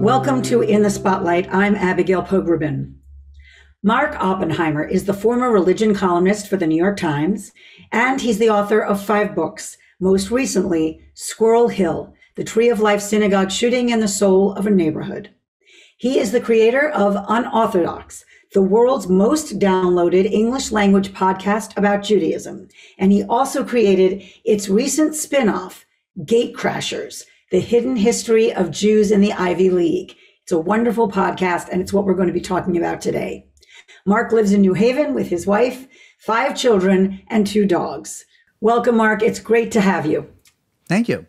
Welcome to In the Spotlight. I'm Abigail Pogrebin. Mark Oppenheimer is the former religion columnist for the New York Times, and he's the author of 5 books, most recently, Squirrel Hill, The Tree of Life Synagogue Shooting in the Soul of a Neighborhood. He is the creator of Unorthodox, the world's most downloaded English language podcast about Judaism, and he also created its recent spin-off, Gatecrashers, The Hidden History of Jews in the Ivy League. It's a wonderful podcast, and it's what we're going to be talking about today. Mark lives in New Haven with his wife, 5 children, and 2 dogs. Welcome, Mark. It's great to have you. Thank you.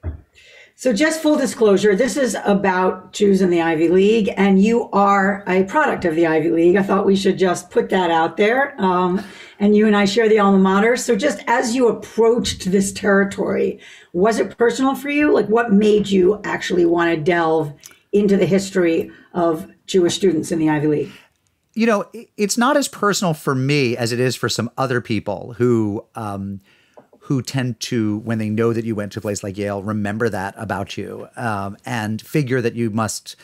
So just full disclosure, this is about Jews in the Ivy League, and you are a product of the Ivy League. I thought we should just put that out there. And you and I share the alma mater. So just as you approached this territory, was it personal for you? Like, what made you actually want to delve into the history of Jewish students in the Ivy League? You know, it's not as personal for me as it is for some other people who tend to, when they know that you went to a place like Yale, remember that about you and figure that you must,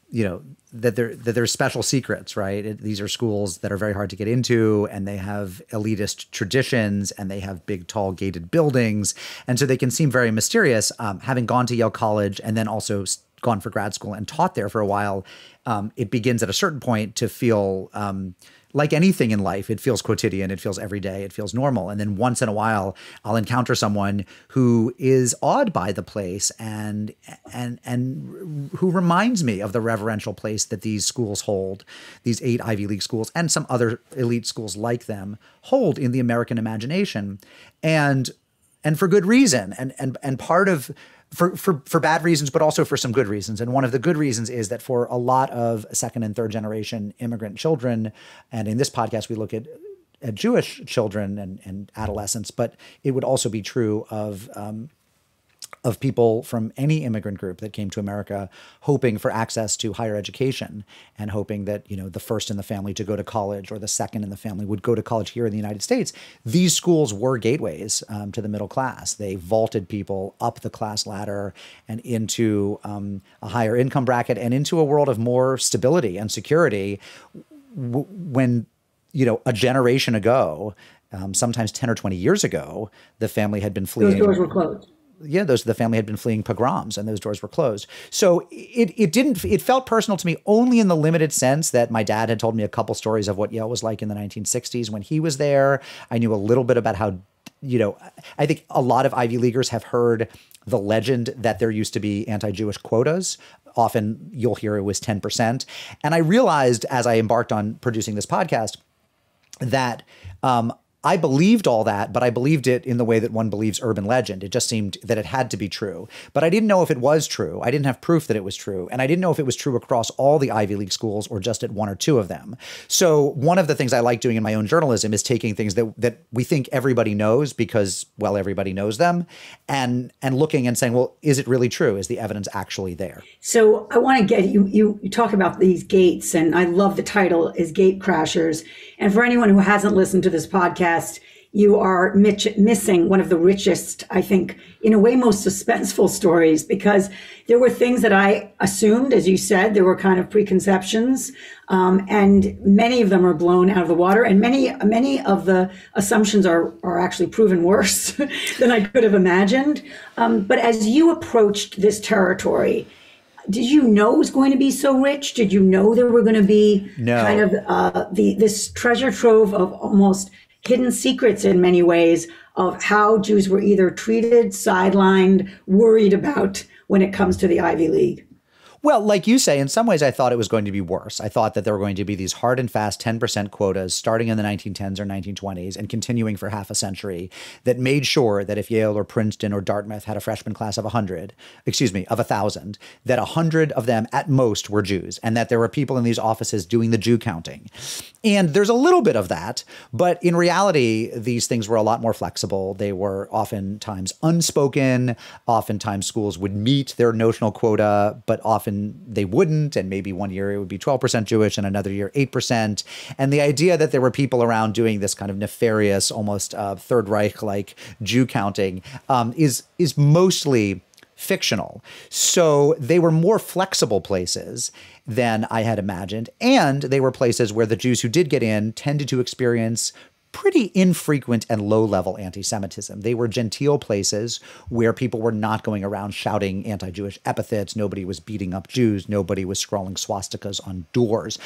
you know, that there's special secrets, right? These are schools that are very hard to get into, and they have elitist traditions, and they have big, tall, gated buildings. And so they can seem very mysterious. Having gone to Yale College and then also gone for grad school and taught there for a while, it begins at a certain point to feel like anything in life. It feels quotidian, it feels everyday, it feels normal. And then once in a while, I'll encounter someone who is awed by the place and who reminds me of the reverential place that these schools hold, these 8 Ivy League schools and some other elite schools like them hold in the American imagination. And for good reason. And part of for bad reasons, but also for some good reasons. And one of the good reasons is that for a lot of 2nd and 3rd generation immigrant children, and in this podcast, we look at Jewish children and adolescents, but it would also be true of people from any immigrant group that came to America hoping for access to higher education and hoping that, you know, the first in the family to go to college or the second in the family would go to college here in the United States. These schools were gateways to the middle class. They vaulted people up the class ladder and into a higher income bracket and into a world of more stability and security when, you know, a generation ago, sometimes 10 or 20 years ago, the family had been fleeing. Those doors were closed. Yeah, the family had been fleeing pogroms, and those doors were closed. So it felt personal to me only in the limited sense that my dad had told me a couple stories of what Yale was like in the 1960s when he was there. I knew a little bit about how, you know, I think a lot of Ivy Leaguers have heard the legend that there used to be anti-Jewish quotas. Often you'll hear it was 10%. And I realized as I embarked on producing this podcast that I believed all that, but I believed it in the way that one believes urban legend. It just seemed that it had to be true. But I didn't know if it was true. I didn't have proof that it was true. And I didn't know if it was true across all the Ivy League schools or just at 1 or 2 of them. So one of the things I like doing in my own journalism is taking things that we think everybody knows because, well, everybody knows them, and looking and saying, well, is it really true? Is the evidence actually there? So I want to get you talk about these gates, and I love the title is Gatecrashers. And for anyone who hasn't listened to this podcast, you are missing one of the richest, I think, in a way, most suspenseful stories, because there were things that I assumed, as you said, there were kind of preconceptions, and many of them are blown out of the water, and many of the assumptions are actually proven worse than I could have imagined. But as you approached this territory, did you know it was going to be so rich? Did you know there were going to be kind of this treasure trove of almost hidden secrets in many ways of how Jews were either treated, sidelined, worried about when it comes to the Ivy League? Well, like you say, in some ways, I thought it was going to be worse. I thought that there were going to be these hard and fast 10% quotas starting in the 1910s or 1920s and continuing for half a century that made sure that if Yale or Princeton or Dartmouth had a freshman class of 1,000, that 100 of them at most were Jews, and that there were people in these offices doing the Jew counting. And there's a little bit of that, but in reality, these things were a lot more flexible. They were oftentimes unspoken. Oftentimes schools would meet their notional quota, but often they wouldn't, and maybe one year it would be 12% Jewish and another year 8%. And the idea that there were people around doing this kind of nefarious, almost Third Reich-like Jew counting is mostly fictional. So they were more flexible places than I had imagined. And they were places where the Jews who did get in tended to experience pretty infrequent and low-level anti-Semitism. They were genteel places where people were not going around shouting anti-Jewish epithets. Nobody was beating up Jews. Nobody was scrawling swastikas on doors.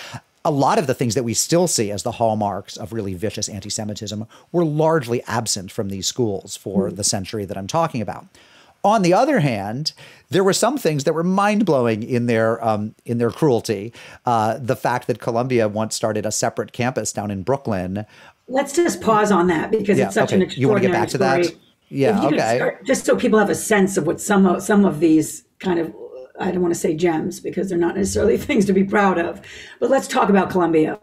A lot of the things that we still see as the hallmarks of really vicious anti-Semitism were largely absent from these schools for the century that I'm talking about. On the other hand, there were some things that were mind-blowing in their cruelty. The fact that Columbia once started a separate campus down in Brooklyn. Let's just pause on that because it's such an extraordinary You want to get back to story. that? Yeah, okay. Just so people have a sense of what some of these kind of, I don't want to say gems because they're not necessarily things to be proud of, but let's talk about Columbia.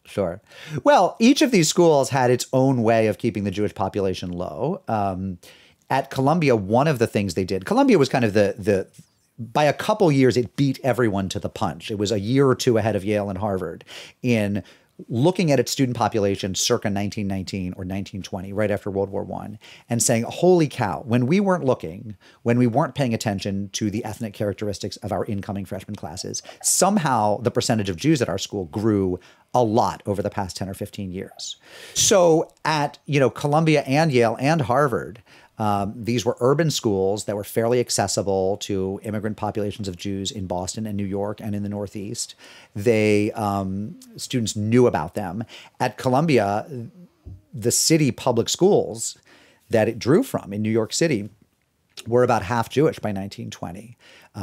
Sure. Well, each of these schools had its own way of keeping the Jewish population low. At Columbia, one of the things they did, Columbia was kind of the by a couple years, it beat everyone to the punch. It was a year or two ahead of Yale and Harvard in looking at its student population circa 1919 or 1920, right after World War I, and saying, holy cow, when we weren't looking, when we weren't paying attention to the ethnic characteristics of our incoming freshman classes, somehow the percentage of Jews at our school grew a lot over the past 10 or 15 years. So at, Columbia and Yale and Harvard, these were urban schools that were fairly accessible to immigrant populations of Jews in Boston and New York and in the Northeast. Students knew about them. At Columbia, the city public schools that it drew from in New York City were about half Jewish by 1920.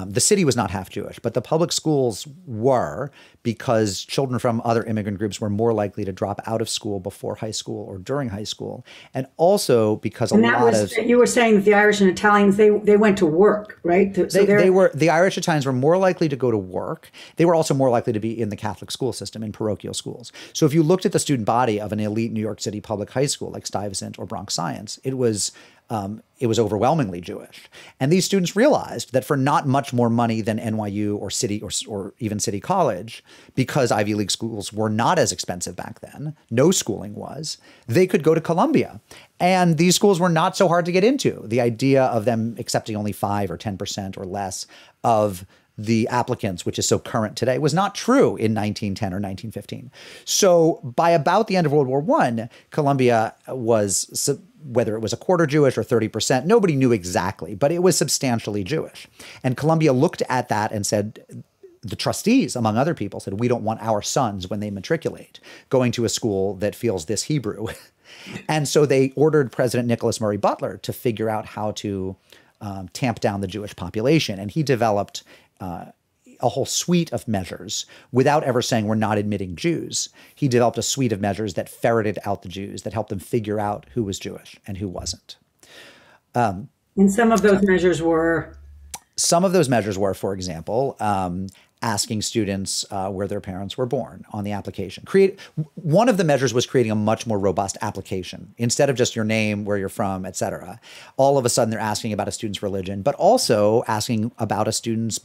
The city was not half Jewish, but the public schools were, because children from other immigrant groups were more likely to drop out of school before high school or during high school. And also because you were saying that the Irish and Italians, they went to work, right? The Irish Italians were more likely to go to work. They were also more likely to be in the Catholic school system, in parochial schools. So if you looked at the student body of an elite New York City public high school like Stuyvesant or Bronx Science, it was overwhelmingly Jewish. And these students realized that for not much more money than NYU or City or even City College, because Ivy League schools were not as expensive back then, no schooling was, they could go to Columbia. And these schools were not so hard to get into. The idea of them accepting only 5 or 10% or less of the applicants, which is so current today, was not true in 1910 or 1915. So by about the end of World War I, Columbia was, whether it was a quarter Jewish or 30%, nobody knew exactly, but it was substantially Jewish. And Columbia looked at that and said, the trustees, among other people, said, we don't want our sons, when they matriculate, going to a school that feels this Hebrew. And so they ordered President Nicholas Murray Butler to figure out how to tamp down the Jewish population. And he developed a whole suite of measures without ever saying we're not admitting Jews. He developed a suite of measures that ferreted out the Jews, that helped them figure out who was Jewish and who wasn't. And some of those measures were? Some of those measures were, for example, asking students where their parents were born on the application. One of the measures was creating a much more robust application. Instead of just your name, where you're from, et cetera, all of a sudden they're asking about a student's religion, but also asking about a student's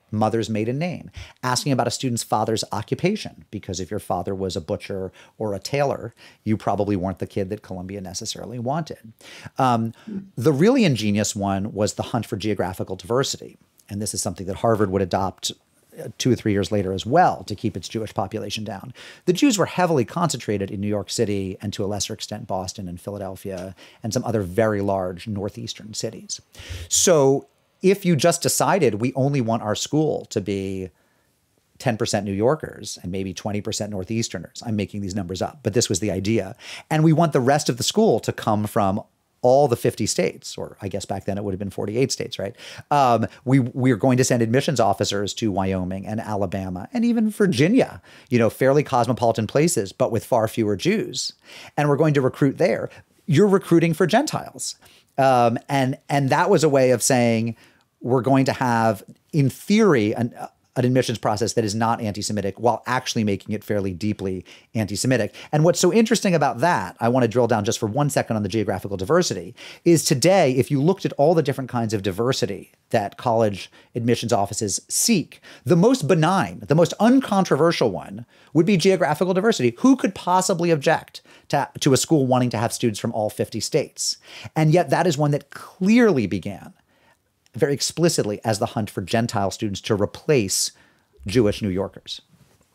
mother's maiden name, asking about a student's father's occupation, because if your father was a butcher or a tailor, you probably weren't the kid that Columbia necessarily wanted. The really ingenious one was the hunt for geographical diversity. And this is something that Harvard would adopt 2 or 3 years later as well to keep its Jewish population down. The Jews were heavily concentrated in New York City and to a lesser extent Boston and Philadelphia and some other very large northeastern cities. So if you just decided we only want our school to be 10% New Yorkers and maybe 20% Northeasterners, I'm making these numbers up, but this was the idea, and we want the rest of the school to come from all the 50 states, or I guess back then it would have been 48 states, right? We're going to send admissions officers to Wyoming and Alabama and even Virginia, fairly cosmopolitan places, but with far fewer Jews. And we're going to recruit there. You're recruiting for Gentiles. And that was a way of saying we're going to have, in theory, an admissions process that is not anti-Semitic while actually making it fairly deeply anti-Semitic. And what's so interesting about that, I want to drill down just for 1 second on the geographical diversity, is today, if you looked at all the different kinds of diversity that college admissions offices seek, the most benign, the most uncontroversial one would be geographical diversity. Who could possibly object to a school wanting to have students from all 50 states? And yet that is one that clearly began very explicitly as the hunt for Gentile students to replace Jewish New Yorkers.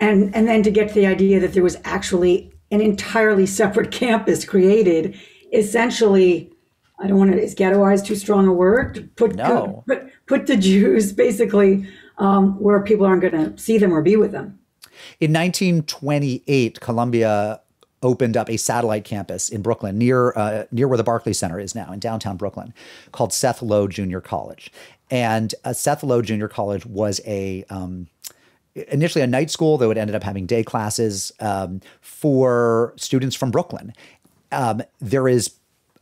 And then to get to the idea that there was actually an entirely separate campus created, essentially, I don't want to, is ghettoized too strong a word? No. Put the Jews basically where people aren't going to see them or be with them. In 1928, Columbia opened up a satellite campus in Brooklyn, near where the Barclays Center is now, in downtown Brooklyn, called Seth Low Junior College. And Seth Low Junior College was initially a night school, though it ended up having day classes for students from Brooklyn. There is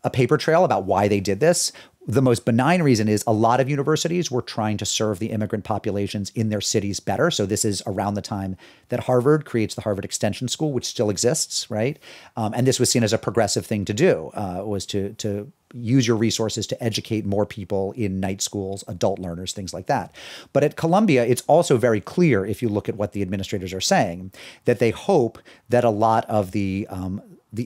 a paper trail about why they did this. The most benign reason is a lot of universities were trying to serve the immigrant populations in their cities better. So this is around the time that Harvard creates the Harvard Extension School, which still exists, right? And this was seen as a progressive thing to do, was to use your resources to educate more people in night schools, adult learners, things like that. But at Columbia, it's also very clear, if you look at what the administrators are saying, that they hope that a lot of the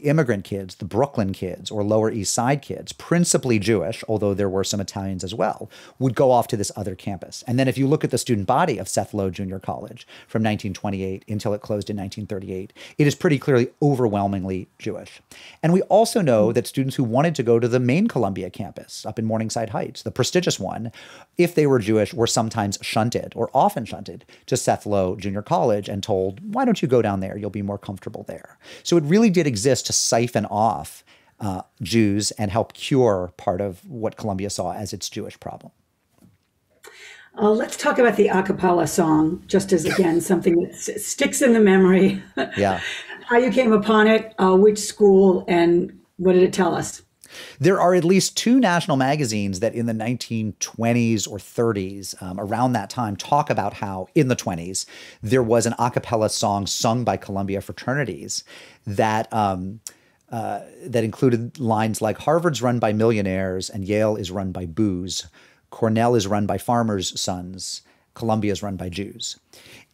immigrant kids, the Brooklyn kids or Lower East Side kids, principally Jewish, although there were some Italians as well, would go off to this other campus. And then if you look at the student body of Seth Low Junior College from 1928 until it closed in 1938, it is pretty clearly overwhelmingly Jewish. And we also know that students who wanted to go to the main Columbia campus up in Morningside Heights, the prestigious one, if they were Jewish, were sometimes shunted or often shunted to Seth Low Junior College and told, why don't you go down there? You'll be more comfortable there. So it really did exist to siphon off Jews and help cure part of what Columbia saw as its Jewish problem. Let's talk about the a cappella song, just as, again, something that sticks in the memory. Yeah. How you came upon it, which school, and what did it tell us? There are at least two national magazines that in the 1920s or 30s, around that time, talk about how in the 20s, there was an a cappella song sung by Columbia fraternities that that included lines like Harvard's run by millionaires and Yale is run by booze. Cornell is run by farmers' sons. Columbia is run by Jews.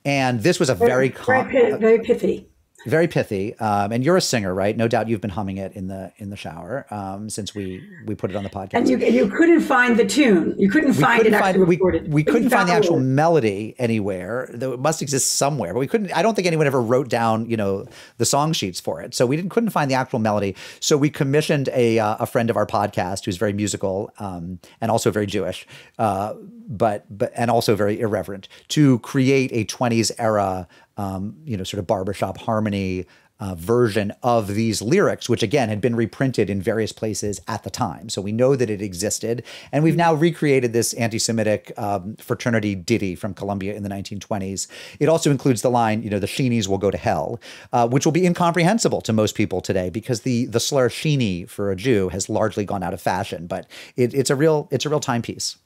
And this was a very pithy. Very pithy, and you're a singer, right? No doubt you've been humming it in the shower since we put it on the podcast. And you couldn't find the tune. You couldn't find it actually recorded. We couldn't find the actual melody anywhere. Though it must exist somewhere, but we couldn't. I don't think anyone ever wrote down, the song sheets for it. So we couldn't find the actual melody. So we commissioned a friend of our podcast who's very musical and also very Jewish, but and also very irreverent, to create a 20s era. Sort of barbershop harmony version of these lyrics, which again had been reprinted in various places at the time. So we know that it existed. And we've now recreated this anti-Semitic fraternity ditty from Columbia in the 1920s. It also includes the line, the Sheenies will go to hell, which will be incomprehensible to most people today because the slur Sheenie for a Jew has largely gone out of fashion. But it's a real timepiece.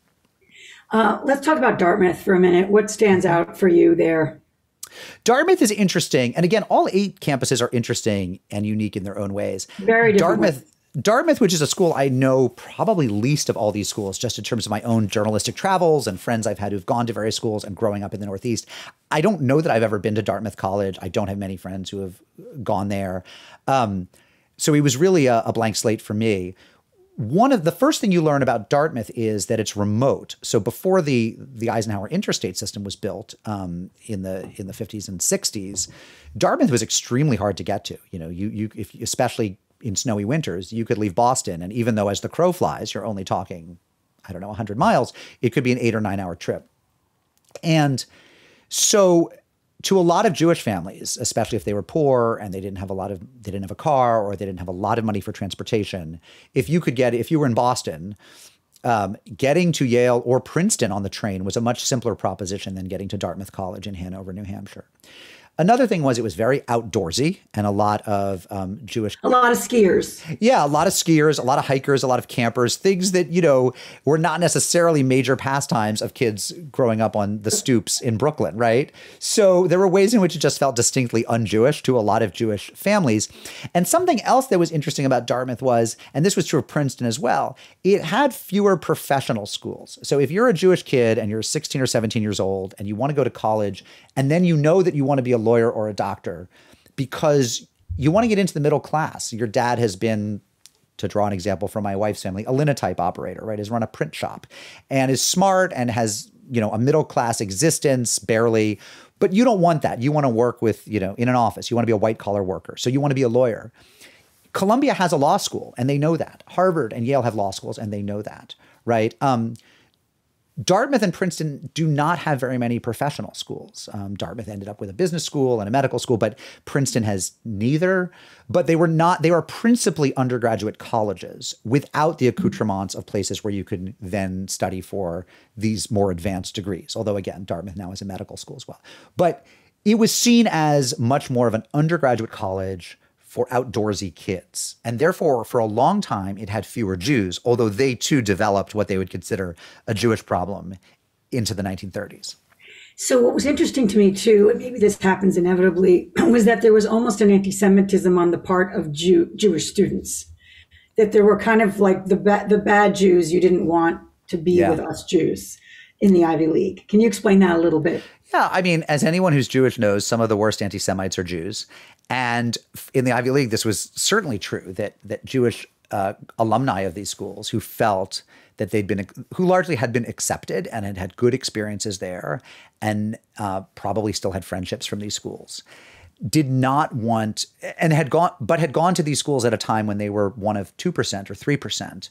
Let's talk about Dartmouth for a minute. What stands out for you there? Dartmouth is interesting. And again, all 8 campuses are interesting and unique in their own ways. Very different. Dartmouth, which is a school I know probably least of all these schools, just in terms of my own journalistic travels and friends I've had who've gone to various schools and growing up in the Northeast. I don't know that I've ever been to Dartmouth College. I don't have many friends who have gone there. So it was really a blank slate for me. One of the first thing you learn about Dartmouth is that it's remote. So before the Eisenhower interstate system was built in the 50s and 60s, Dartmouth was extremely hard to get to. If especially in snowy winters, you could leave Boston, and even though as the crow flies, you're only talking, 100 miles, it could be an 8 or 9 hour trip. And so to a lot of Jewish families, especially if they were poor and they didn't have a car or they didn't have a lot of money for transportation, if you were in Boston, getting to Yale or Princeton on the train was a much simpler proposition than getting to Dartmouth College in Hanover, New Hampshire. Another thing was it was very outdoorsy, and a lot of Jewish... A lot of skiers. Yeah, a lot of skiers, a lot of hikers, a lot of campers, things that, were not necessarily major pastimes of kids growing up on the stoops in Brooklyn, right? So there were ways in which it just felt distinctly un-Jewish to a lot of Jewish families. And something else that was interesting about Dartmouth was, and this was true of Princeton as well, it had fewer professional schools. So if you're a Jewish kid and you're 16 or 17 years old and you want to go to college, and then you know that you want to be a lawyer or a doctor because you want to get into the middle class. Your dad has been to draw an example from my wife's family, a linotype operator, right, has run a print shop and is smart and has, a middle-class existence, barely. But you don't want that. You want to work with, in an office. You want to be a white-collar worker. So you want to be a lawyer. Columbia has a law school, and they know that. Harvard and Yale have law schools, and they know that, right? Dartmouth and Princeton do not have very many professional schools. Dartmouth ended up with a business school and a medical school, but Princeton has neither. But they were principally undergraduate colleges without the accoutrements of places where you could then study for these more advanced degrees. Although, again, Dartmouth now is a medical school as well. But it was seen as much more of an undergraduate college for outdoorsy kids. And therefore, for a long time, it had fewer Jews, although they too developed what they would consider a Jewish problem into the 1930s. So what was interesting to me too, and maybe this happens inevitably, was that there was almost an anti-Semitism on the part of Jewish students. That there were kind of like the bad Jews you didn't want to be with us Jews in the Ivy League. Can you explain that a little bit? Yeah, I mean, as anyone who's Jewish knows, some of the worst anti-Semites are Jews. And in the Ivy League, this was certainly true, that Jewish alumni of these schools who felt that who largely had been accepted and had had good experiences there and probably still had friendships from these schools, did not want, and had gone to these schools at a time when they were one of 2% or 3%,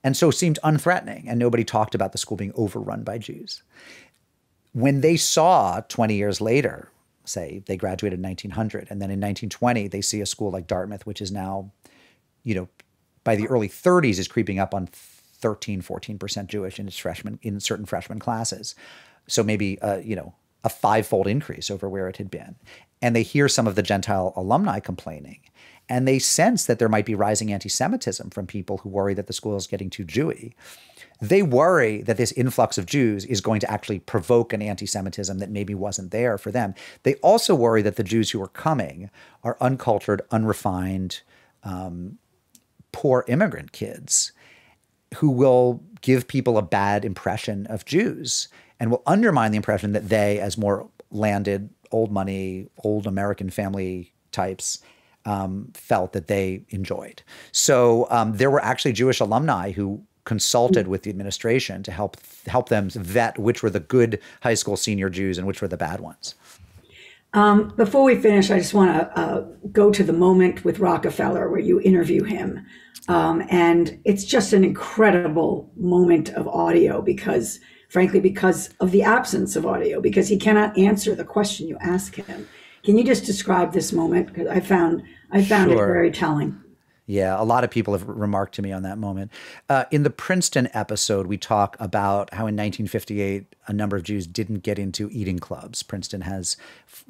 and so seemed unthreatening, and nobody talked about the school being overrun by Jews. When they saw 20 years later, say they graduated in 1900, and then in 1920, they see a school like Dartmouth, which is now, by the early 30s is creeping up on 13, 14% Jewish in certain freshman classes. So maybe, a five-fold increase over where it had been. And they hear some of the Gentile alumni complaining, and they sense that there might be rising anti-Semitism from people who worry that the school is getting too Jewy. They worry that this influx of Jews is going to actually provoke an anti-Semitism that maybe wasn't there for them. They also worry that the Jews who are coming are uncultured, unrefined, poor immigrant kids who will give people a bad impression of Jews and will undermine the impression that they, as more landed, old money, old American family types, felt that they enjoyed. So there were actually Jewish alumni who consulted with the administration to help them vet which were the good high school senior Jews and which were the bad ones. Before we finish, I just want to go to the moment with Rockefeller where you interview him. And it's just an incredible moment of audio because of the absence of audio, because he cannot answer the question you ask him. Can you just describe this moment? Because I found it very telling. Yeah, a lot of people have remarked to me on that moment. In the Princeton episode, we talk about how in 1958, a number of Jews didn't get into eating clubs. Princeton has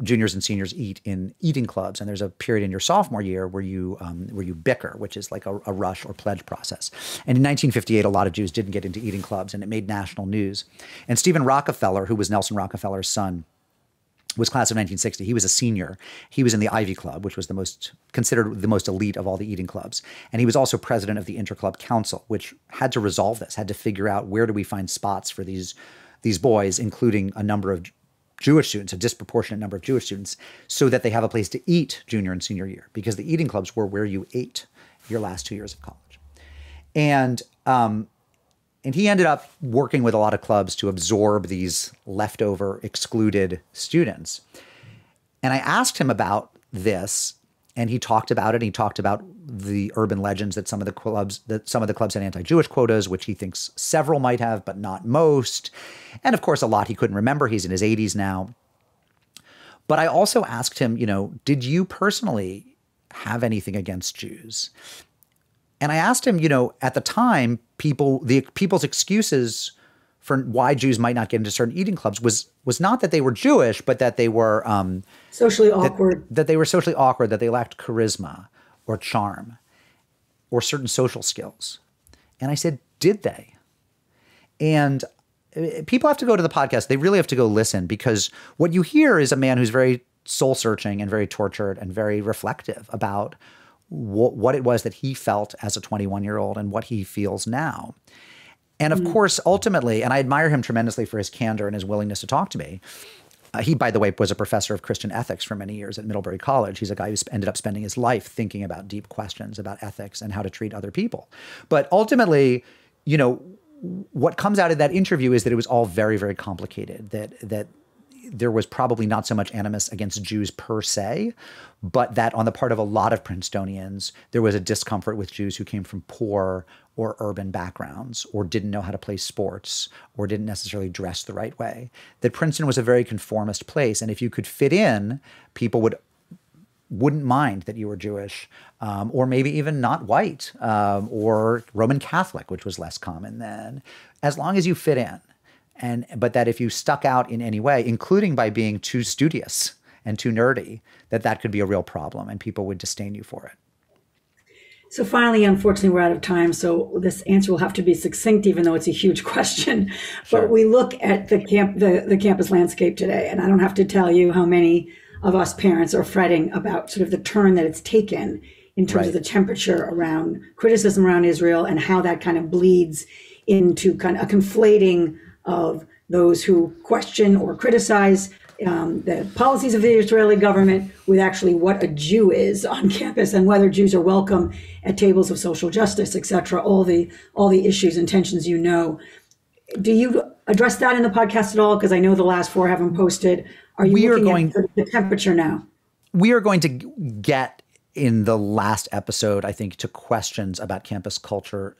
juniors and seniors eat in eating clubs, and there's a period in your sophomore year where you bicker, which is like a rush or pledge process. And in 1958, a lot of Jews didn't get into eating clubs, and it made national news. And Stephen Rockefeller, who was Nelson Rockefeller's son, was class of 1960. He was a senior. He was in the Ivy Club, which was considered the most elite of all the eating clubs. And he was also president of the Interclub Council, which had to resolve this, had to figure out where do we find spots for these boys, including a number of Jewish students, a disproportionate number of Jewish students, so that they have a place to eat junior and senior year, because the eating clubs were where you ate your last 2 years of college. And he ended up working with a lot of clubs to absorb these leftover excluded students. And I asked him about this, and he talked about it. He talked about the urban legends that some of the clubs had anti-Jewish quotas, which he thinks several might have, but not most. And of course, a lot he couldn't remember. He's in his 80s now. But I also asked him, did you personally have anything against Jews? And I asked him, at the time, people's excuses for why Jews might not get into certain eating clubs was not that they were Jewish, but that they were socially awkward. That they were socially awkward, that they lacked charisma or charm or certain social skills. And I said, did they? And people have to go to the podcast. They really have to go listen, because what you hear is a man who's very soul-searching and very tortured and very reflective about what it was that he felt as a 21-year-old and what he feels now. And of course, ultimately, and I admire him tremendously for his candor and his willingness to talk to me, He, by the way, was a professor of Christian ethics for many years at Middlebury College. He's a guy who ended up spending his life thinking about deep questions about ethics and how to treat other people. But ultimately, you know, what comes out of that interview is that it was all very, very complicated, that there was probably not so much animus against Jews per se, but that on the part of a lot of Princetonians, there was a discomfort with Jews who came from poor or urban backgrounds, or didn't know how to play sports, or didn't necessarily dress the right way. That Princeton was a very conformist place, and if you could fit in, people wouldn't mind that you were Jewish, or maybe even not white, or Roman Catholic, which was less common then, as long as you fit in. But that if you stuck out in any way, including by being too studious and too nerdy, that could be a real problem and people would disdain you for it. So finally, unfortunately, we're out of time. So this answer will have to be succinct, even though it's a huge question. Sure. But we look at the campus landscape today, and I don't have to tell you how many of us parents are fretting about sort of the turn that it's taken in terms of the temperature around criticism around Israel and how that kind of bleeds into kind of a conflating of those who question or criticize the policies of the Israeli government with actually what a Jew is on campus and whether Jews are welcome at tables of social justice, et cetera, all the issues and tensions you know. Do you address that in the podcast at all? Because I know the last 4 haven't posted. Are you looking at the temperature now? We are going to get in the last episode, I think, to questions about campus culture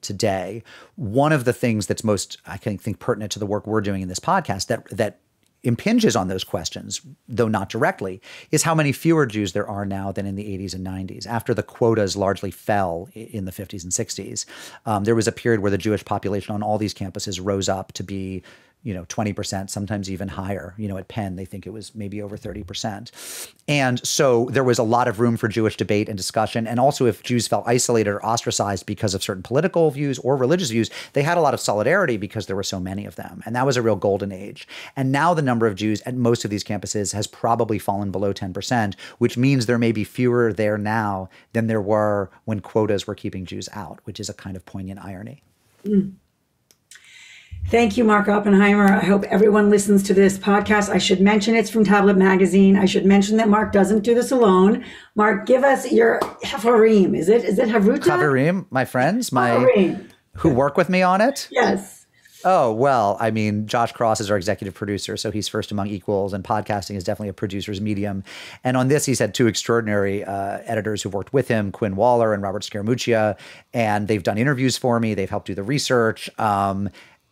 today. One of the things that's most, I think, pertinent to the work we're doing in this podcast that impinges on those questions, though not directly, is how many fewer Jews there are now than in the 80s and 90s. After the quotas largely fell in the 50s and 60s, there was a period where the Jewish population on all these campuses rose up to be 20%, sometimes even higher. At Penn, they think it was maybe over 30%. And so there was a lot of room for Jewish debate and discussion. And also if Jews felt isolated or ostracized because of certain political views or religious views, they had a lot of solidarity because there were so many of them. And that was a real golden age. And now the number of Jews at most of these campuses has probably fallen below 10%, which means there may be fewer there now than there were when quotas were keeping Jews out, which is a kind of poignant irony. Mm. Thank you, Mark Oppenheimer. I hope everyone listens to this podcast. I should mention it's from Tablet Magazine. I should mention that Mark doesn't do this alone. Mark, give us your Havarim. Is it Havruta? Havarim, my friends, who work with me on it. Yes. Oh, well, I mean, Josh Cross is our executive producer, so he's first among equals, and podcasting is definitely a producer's medium. And on this, he's had 2 extraordinary editors who've worked with him, Quinn Waller and Robert Scaramuccia, and they've done interviews for me. They've helped do the research.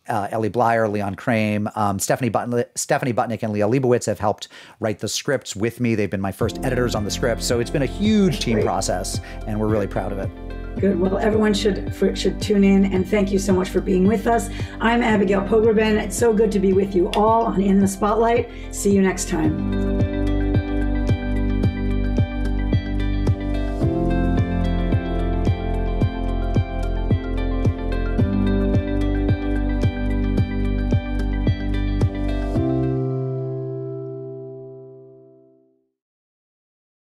Ellie Blyer, Leon Crame, Stephanie Butnick and Leah Leibowitz have helped write the scripts with me. They've been my first editors on the script. So it's been a huge team process, and we're really proud of it. Good. Well, everyone should tune in, and thank you so much for being with us. I'm Abigail Pogrebin. It's so good to be with you all on In the Spotlight. See you next time.